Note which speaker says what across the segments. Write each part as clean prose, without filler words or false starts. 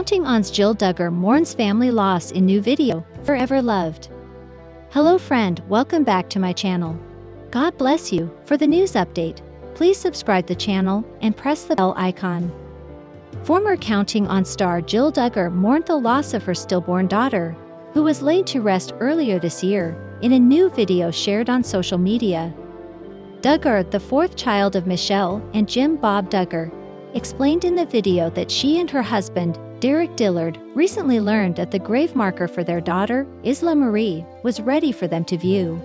Speaker 1: Counting On's Jill Duggar mourns family loss in new video, Forever Loved. Hello friend, welcome back to my channel. God bless you. For the news update, please subscribe the channel and press the bell icon. Former Counting On star Jill Duggar mourned the loss of her stillborn daughter, who was laid to rest earlier this year, in a new video shared on social media. Duggar, the fourth child of Michelle and Jim Bob Duggar, explained in the video that she and her husband, Derek Dillard, recently learned that the grave marker for their daughter, Isela Marie, was ready for them to view.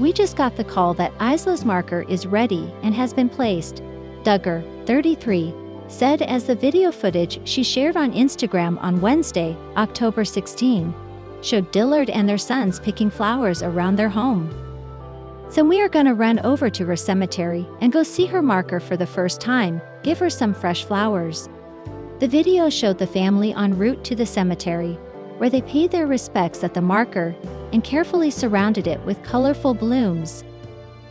Speaker 1: "We just got the call that Isela's marker is ready and has been placed," Duggar, 33, said as the video footage she shared on Instagram on Wednesday, October 16, showed Dillard and their sons picking flowers around their home. "So we are gonna run over to her cemetery and go see her marker for the first time, give her some fresh flowers." The video showed the family en route to the cemetery, where they paid their respects at the marker and carefully surrounded it with colorful blooms.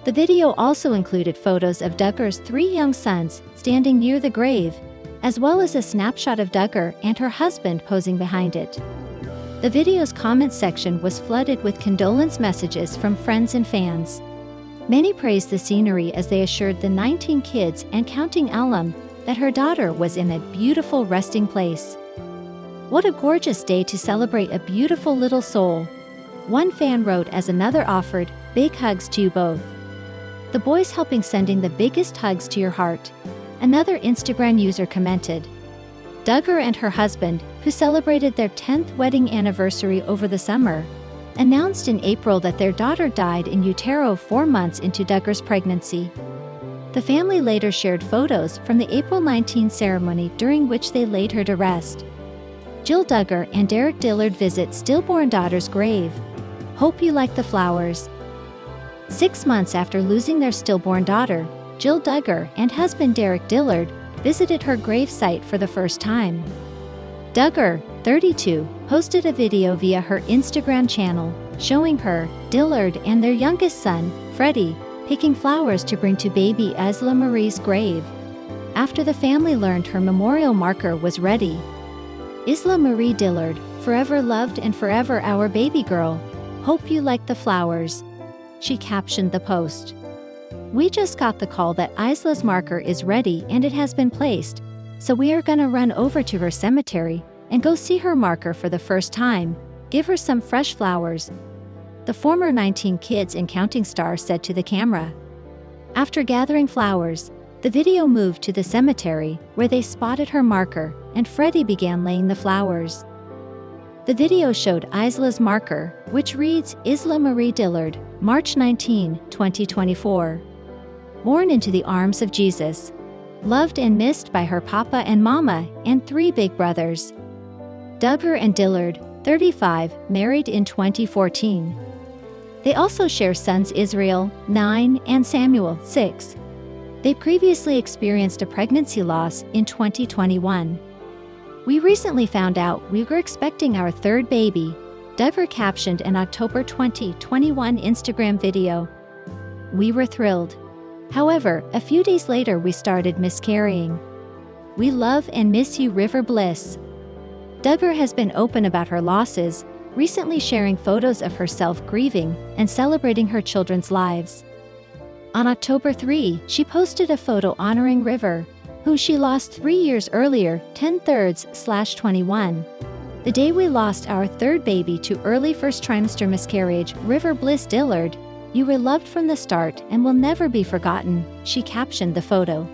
Speaker 1: The video also included photos of Duggar's three young sons standing near the grave, as well as a snapshot of Duggar and her husband posing behind it. The video's comment section was flooded with condolence messages from friends and fans. Many praised the scenery as they assured the 19 kids and counting alum that her daughter was in a beautiful resting place. "What a gorgeous day to celebrate a beautiful little soul," one fan wrote as another offered, "Big hugs to you both. The boys helping sending the biggest hugs to your heart," another Instagram user commented. Duggar and her husband, who celebrated their 10th wedding anniversary over the summer, announced in April that their daughter died in utero 4 months into Duggar's pregnancy. The family later shared photos from the April 19 ceremony during which they laid her to rest. Jill Duggar and Derek Dillard visit stillborn daughter's grave. "Hope you like the flowers." 6 months after losing their stillborn daughter, Jill Duggar and husband Derek Dillard visited her grave site for the first time. Duggar, 32, posted a video via her Instagram channel, showing her, Dillard and their youngest son, Freddie, picking flowers to bring to baby Isela Marie's grave, after the family learned her memorial marker was ready. "Isela Marie Dillard, forever loved and forever our baby girl. Hope you like the flowers," she captioned the post. "We just got the call that Isela's marker is ready and it has been placed, so we are gonna run over to her cemetery and go see her marker for the first time, give her some fresh flowers," the former 19 kids and counting star said to the camera. After gathering flowers, the video moved to the cemetery, where they spotted her marker, and Freddie began laying the flowers. The video showed Isela's marker, which reads, "Isela Marie Dillard, March 19, 2024. Born into the arms of Jesus. Loved and missed by her papa and mama, and 3 big brothers." Duggar and Dillard, 35, married in 2014. They also share sons Israel, 9, and Samuel, 6. They previously experienced a pregnancy loss in 2021. "We recently found out we were expecting our 3rd baby," Duggar captioned an October 2021 Instagram video. "We were thrilled. However, a few days later we started miscarrying. We love and miss you, River Bliss." Duggar has been open about her losses, recently sharing photos of herself grieving and celebrating her children's lives. On October 3, she posted a photo honoring River, who she lost 3 years earlier, 10/3/21. "The day we lost our 3rd baby to early first trimester miscarriage, River Bliss Dillard, you were loved from the start and will never be forgotten," she captioned the photo.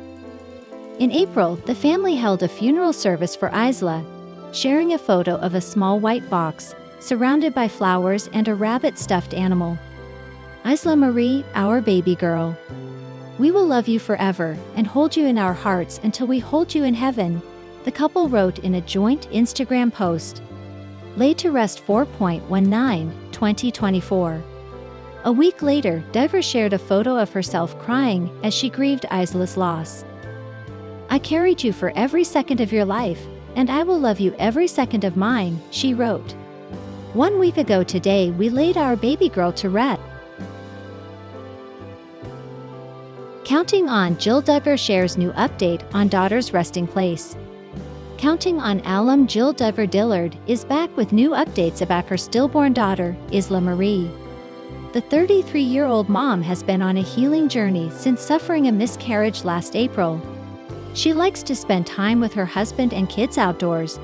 Speaker 1: In April, the family held a funeral service for Isela, sharing a photo of a small white box, surrounded by flowers and a rabbit stuffed animal. "Isela Marie, our baby girl. We will love you forever and hold you in our hearts until we hold you in heaven," the couple wrote in a joint Instagram post. Laid to rest 4/19/2024. A week later, Duggar shared a photo of herself crying as she grieved Isela's loss. "I carried you for every second of your life, and I will love you every second of mine," she wrote. "1 week ago today we laid our baby girl to rest." Counting On Jill Duggar shares new update on daughter's resting place. Counting on alum Jill Duggar Dillard is back with new updates about her stillborn daughter, Isela Marie. The 33-year-old mom has been on a healing journey since suffering a miscarriage last April. She likes to spend time with her husband and kids outdoors,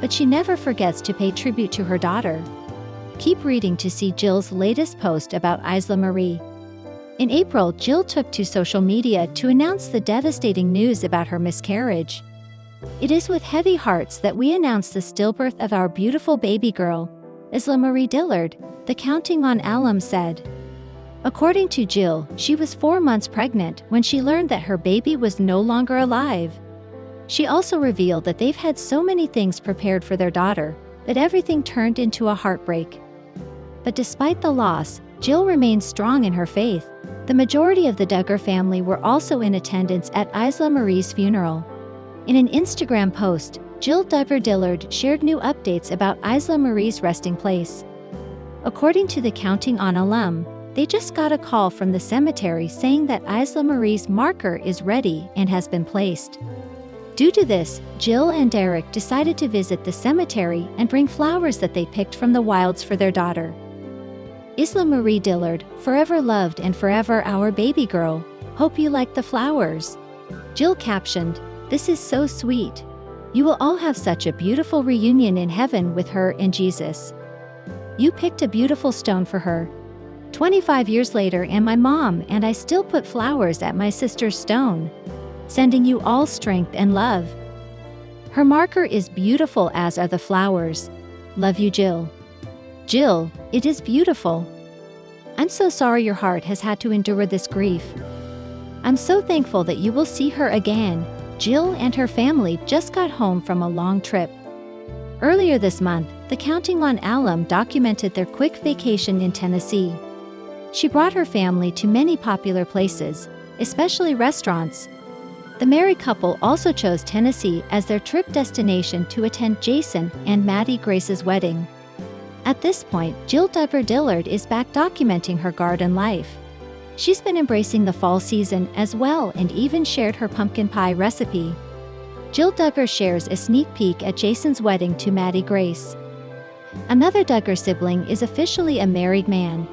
Speaker 1: but she never forgets to pay tribute to her daughter. Keep reading to see Jill's latest post about Isela Marie. In April, Jill took to social media to announce the devastating news about her miscarriage. "It is with heavy hearts that we announce the stillbirth of our beautiful baby girl, Isela Marie Dillard," the Counting on alum said. According to Jill, she was 4 months pregnant when she learned that her baby was no longer alive. She also revealed that they've had so many things prepared for their daughter, that everything turned into a heartbreak. But despite the loss, Jill remains strong in her faith. The majority of the Duggar family were also in attendance at Isela Marie's funeral. In an Instagram post, Jill Duggar Dillard shared new updates about Isela Marie's resting place. According to the Counting on alum, they just got a call from the cemetery saying that Isela Marie's marker is ready and has been placed. Due to this, Jill and Derek decided to visit the cemetery and bring flowers that they picked from the wilds for their daughter. "Isela Marie Dillard, forever loved and forever our baby girl. Hope you like the flowers." Jill captioned, "This is so sweet. You will all have such a beautiful reunion in heaven with her and Jesus. You picked a beautiful stone for her. 25 years later and my mom and I still put flowers at my sister's stone. Sending you all strength and love. Her marker is beautiful as are the flowers. Love you, Jill." Jill, "It is beautiful. I'm so sorry your heart has had to endure this grief. I'm so thankful that you will see her again." Jill and her family just got home from a long trip. Earlier this month, the Counting on alum documented their quick vacation in Tennessee. She brought her family to many popular places, especially restaurants. The married couple also chose Tennessee as their trip destination to attend Jason and Maddie Grace's wedding. At this point, Jill Duggar Dillard is back documenting her garden life. She's been embracing the fall season as well and even shared her pumpkin pie recipe. Jill Duggar shares a sneak peek at Jason's wedding to Maddie Grace. Another Duggar sibling is officially a married man,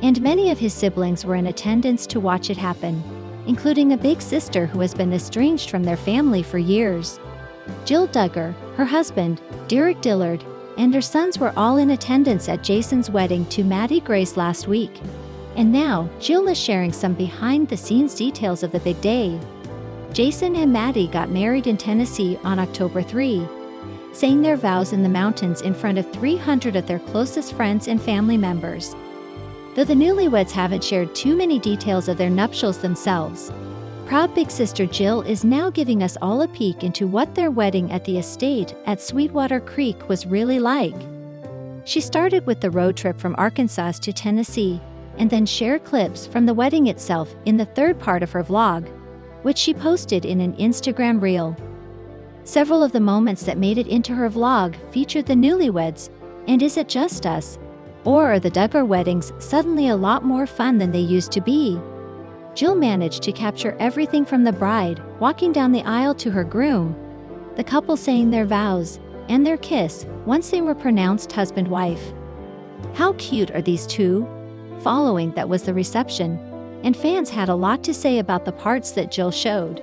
Speaker 1: and many of his siblings were in attendance to watch it happen, including a big sister who has been estranged from their family for years. Jill Duggar, her husband, Derek Dillard, and their sons were all in attendance at Jason's wedding to Maddie Grace last week. And now, Jill is sharing some behind-the-scenes details of the big day. Jason and Maddie got married in Tennessee on October 3, saying their vows in the mountains in front of 300 of their closest friends and family members. Though the newlyweds haven't shared too many details of their nuptials themselves, proud big sister Jill is now giving us all a peek into what their wedding at the estate at Sweetwater Creek was really like. She started with the road trip from Arkansas to Tennessee, and then shared clips from the wedding itself in the third part of her vlog, which she posted in an Instagram reel. Several of the moments that made it into her vlog featured the newlyweds, and is it just us? Or are the Duggar weddings suddenly a lot more fun than they used to be? Jill managed to capture everything from the bride walking down the aisle to her groom, the couple saying their vows, and their kiss once they were pronounced husband-wife. How cute are these two? Following that was the reception, and fans had a lot to say about the parts that Jill showed.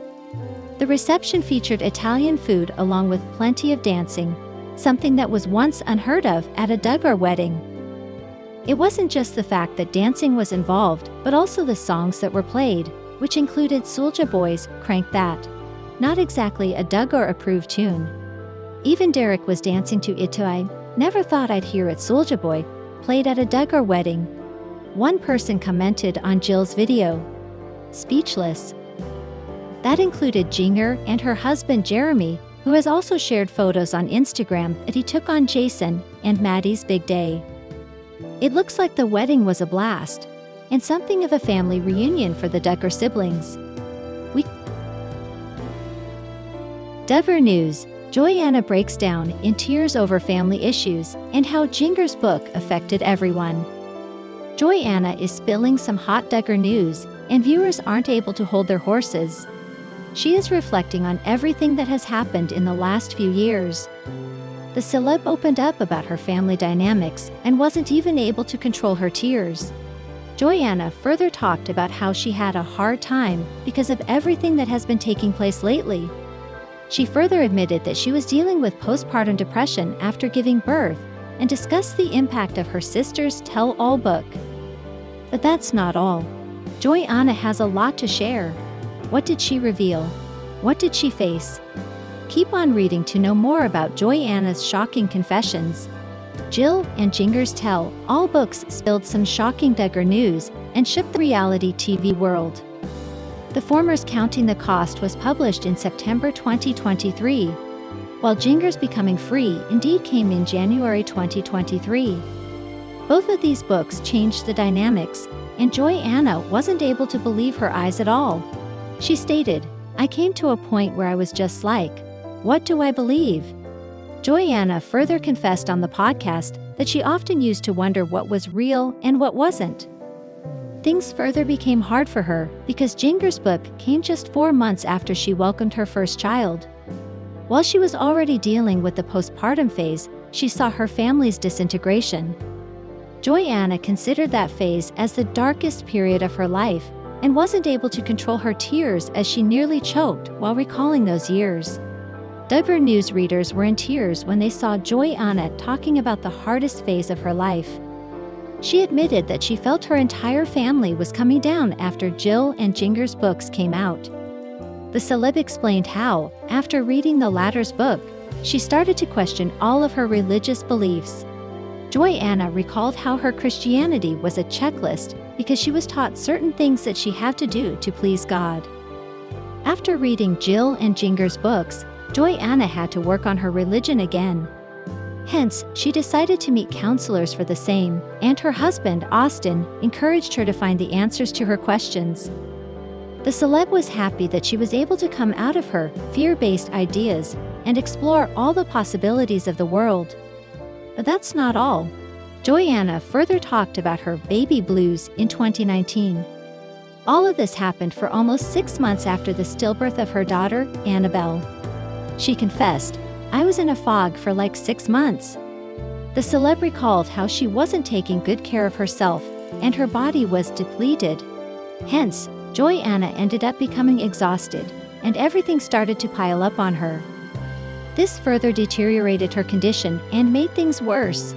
Speaker 1: The reception featured Italian food along with plenty of dancing, something that was once unheard of at a Duggar wedding. It wasn't just the fact that dancing was involved, but also the songs that were played, which included Soulja Boy's Crank That, not exactly a Duggar-approved tune. Even Derek was dancing to it to I Never Thought I'd Hear It Soulja Boy, played at a Duggar wedding. One person commented on Jill's video, "Speechless." That included Jinger and her husband Jeremy, who has also shared photos on Instagram that he took on Jason and Maddie's big day. It looks like the wedding was a blast, and something of a family reunion for the Duggar siblings. Duggar News. Joyanna breaks down in tears over family issues and how Jinger's book affected everyone. Joyanna is spilling some hot Duggar news, and viewers aren't able to hold their horses. she is reflecting on everything that has happened in the last few years. The celeb opened up about her family dynamics and wasn't even able to control her tears. Joyanna further talked about how she had a hard time because of everything that has been taking place lately. She further admitted that she was dealing with postpartum depression after giving birth and discussed the impact of her sister's tell-all book. But that's not all. Joyanna has a lot to share. What did she reveal? What did she face? Keep on reading to know more about Joyanna's shocking confessions. Jill and Duggar's tell-all books spilled some shocking Duggar news and shook the reality TV world. The former's Counting the Cost was published in September 2023, while Duggar's Becoming Free indeed came in January 2023. Both of these books changed the dynamics, and Joyanna wasn't able to believe her eyes at all. She stated, "I came to a point where I was just like, what do I believe?" Joyanna further confessed on the podcast that she often used to wonder what was real and what wasn't. Things further became hard for her because Duggar's book came just 4 months after she welcomed her first child. While she was already dealing with the postpartum phase, she saw her family's disintegration. Joyanna considered that phase as the darkest period of her life and wasn't able to control her tears as she nearly choked while recalling those years. Duggar news readers were in tears when they saw Joyanna talking about the hardest phase of her life. She admitted that she felt her entire family was coming down after Jill and Duggar's books came out. The celeb explained how, after reading the latter's book, she started to question all of her religious beliefs. Joyanna recalled how her Christianity was a checklist because she was taught certain things that she had to do to please God. After reading Jill and Duggar's books, Joyanna had to work on her religion again. Hence, she decided to meet counselors for the same, and her husband, Austin, encouraged her to find the answers to her questions. The celeb was happy that she was able to come out of her fear-based ideas and explore all the possibilities of the world. But that's not all. Joyanna further talked about her baby blues in 2019. All of this happened for almost 6 months after the stillbirth of her daughter, Annabelle. She confessed, "I was in a fog for like 6 months." The celeb recalled how she wasn't taking good care of herself, and her body was depleted. Hence, Joyanna ended up becoming exhausted, and everything started to pile up on her. This further deteriorated her condition and made things worse.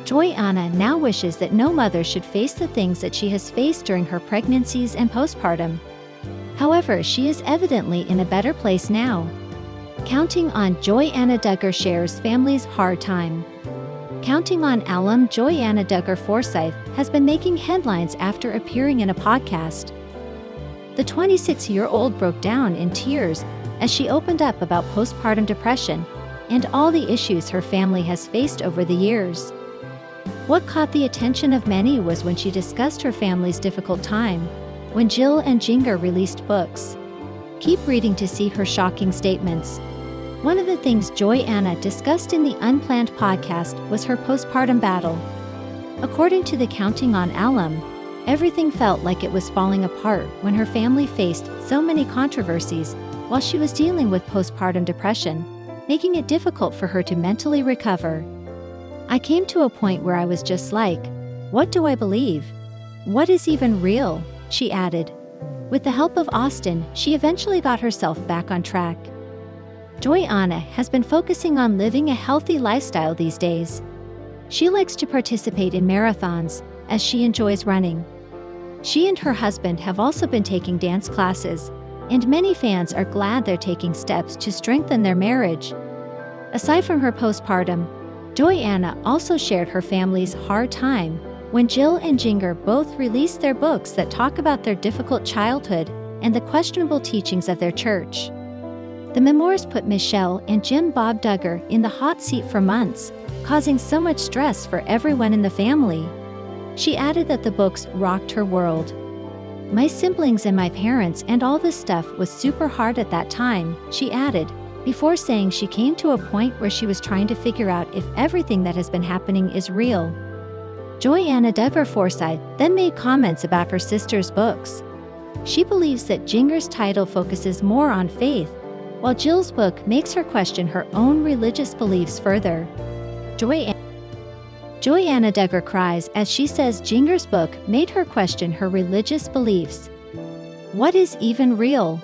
Speaker 1: Joyanna now wishes that no mother should face the things that she has faced during her pregnancies and postpartum. However, she is evidently in a better place now. Counting on Joyanna Duggar shares family's hard time. Counting on alum Joyanna Duggar Forsyth has been making headlines after appearing in a podcast. The 26-year-old broke down in tears as she opened up about postpartum depression and all the issues her family has faced over the years. What caught the attention of many was when she discussed her family's difficult time when Jill and Duggar released books. Keep reading to see her shocking statements. One of the things Joyanna discussed in the Unplanned podcast was her postpartum battle. According to the Counting on alum, everything felt like it was falling apart when her family faced so many controversies while she was dealing with postpartum depression, making it difficult for her to mentally recover. "I came to a point where I was just like, what do I believe? What is even real?" she added. With the help of Austin, she eventually got herself back on track. Joyanna has been focusing on living a healthy lifestyle these days. She likes to participate in marathons, as she enjoys running. She and her husband have also been taking dance classes, and many fans are glad they're taking steps to strengthen their marriage. Aside from her postpartum, Joyanna also shared her family's hard time when Jill and Duggar both released their books that talk about their difficult childhood and the questionable teachings of their church. The memoirs put Michelle and Jim Bob Duggar in the hot seat for months, causing so much stress for everyone in the family. She added that the books rocked her world. "My siblings and my parents and all this stuff was super hard at that time," she added, before saying she came to a point where she was trying to figure out if everything that has been happening is real. Joyanna Duggar Forsyth then made comments about her sister's books. She believes that Duggar's title focuses more on faith, while Jill's book makes her question her own religious beliefs further. Joyanna Duggar cries as she says Duggar's book made her question her religious beliefs. What is even real?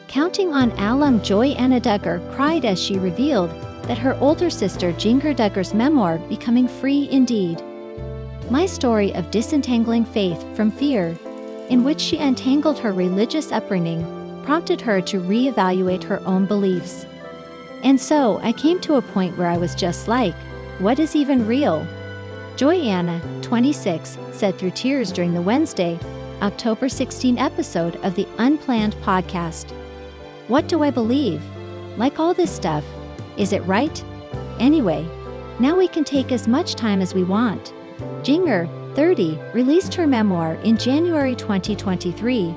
Speaker 1: Counting on alum Joyanna Duggar cried as she revealed that her older sister Duggar Duggar's memoir Becoming Free Indeed. My story of disentangling faith from fear, in which she untangled her religious upbringing, prompted her to reevaluate her own beliefs. And so I came to a point where I was just like, what is even real? Joyanna, 26, said through tears during the Wednesday, October 16 episode of the Unplanned podcast. What do I believe? Like all this stuff, is it right? Anyway, now we can take as much time as we want. Duggar, 30, released her memoir in January 2023,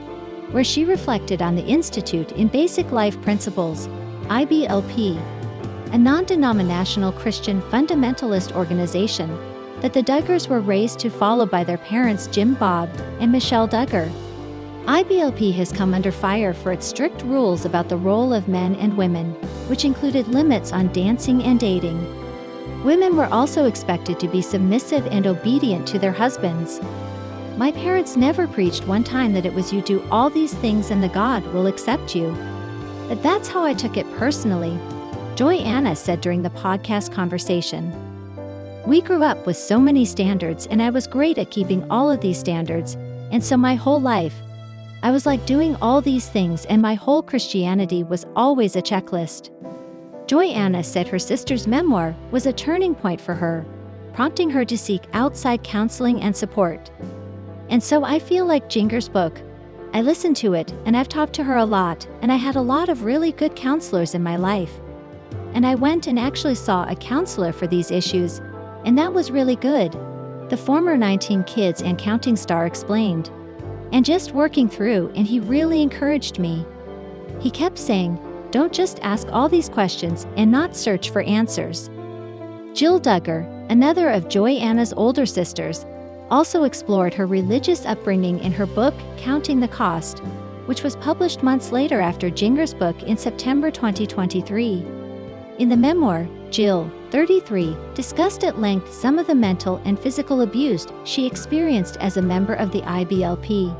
Speaker 1: where she reflected on the Institute in Basic Life Principles, IBLP, a non-denominational Christian fundamentalist organization that the Duggars were raised to follow by their parents Jim Bob and Michelle Duggar. IBLP has come under fire for its strict rules about the role of men and women, which included limits on dancing and dating. Women were also expected to be submissive and obedient to their husbands. My parents never preached one time that it was you do all these things and the God will accept you. But that's how I took it personally, Joyanna said during the podcast conversation. We grew up with so many standards and I was great at keeping all of these standards, and so my whole life, I was like doing all these things and my whole Christianity was always a checklist. Joyanna said her sister's memoir was a turning point for her, prompting her to seek outside counseling and support. And so I feel like Duggar's book, I listened to it and I've talked to her a lot and I had a lot of really good counselors in my life. And I went and actually saw a counselor for these issues, and that was really good, the former 19 Kids and Counting star explained. And just working through, and he really encouraged me. He kept saying, don't just ask all these questions and not search for answers. Jill Duggar, another of Joyanna's older sisters, also explored her religious upbringing in her book Counting the Cost, which was published months later after Duggar's book in September 2023. In the memoir, Jill, 33, discussed at length some of the mental and physical abuse she experienced as a member of the IBLP.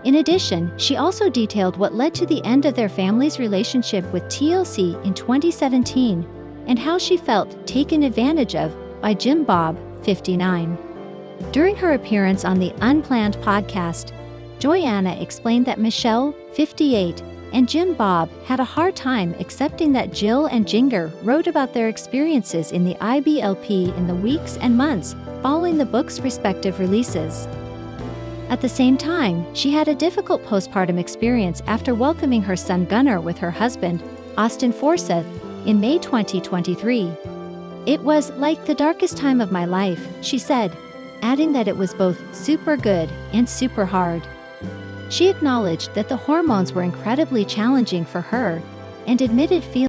Speaker 1: In addition, she also detailed what led to the end of their family's relationship with TLC in 2017 and how she felt taken advantage of by Jim Bob, 59. During her appearance on the Unplanned podcast, Joyanna explained that Michelle, 58, and Jim Bob had a hard time accepting that Jill and Duggar wrote about their experiences in the IBLP in the weeks and months following the book's respective releases. At the same time, she had a difficult postpartum experience after welcoming her son Gunnar with her husband, Austin Forsyth, in May 2023. It was like the darkest time of my life, she said, adding that it was both super good and super hard. She acknowledged that the hormones were incredibly challenging for her and admitted feeling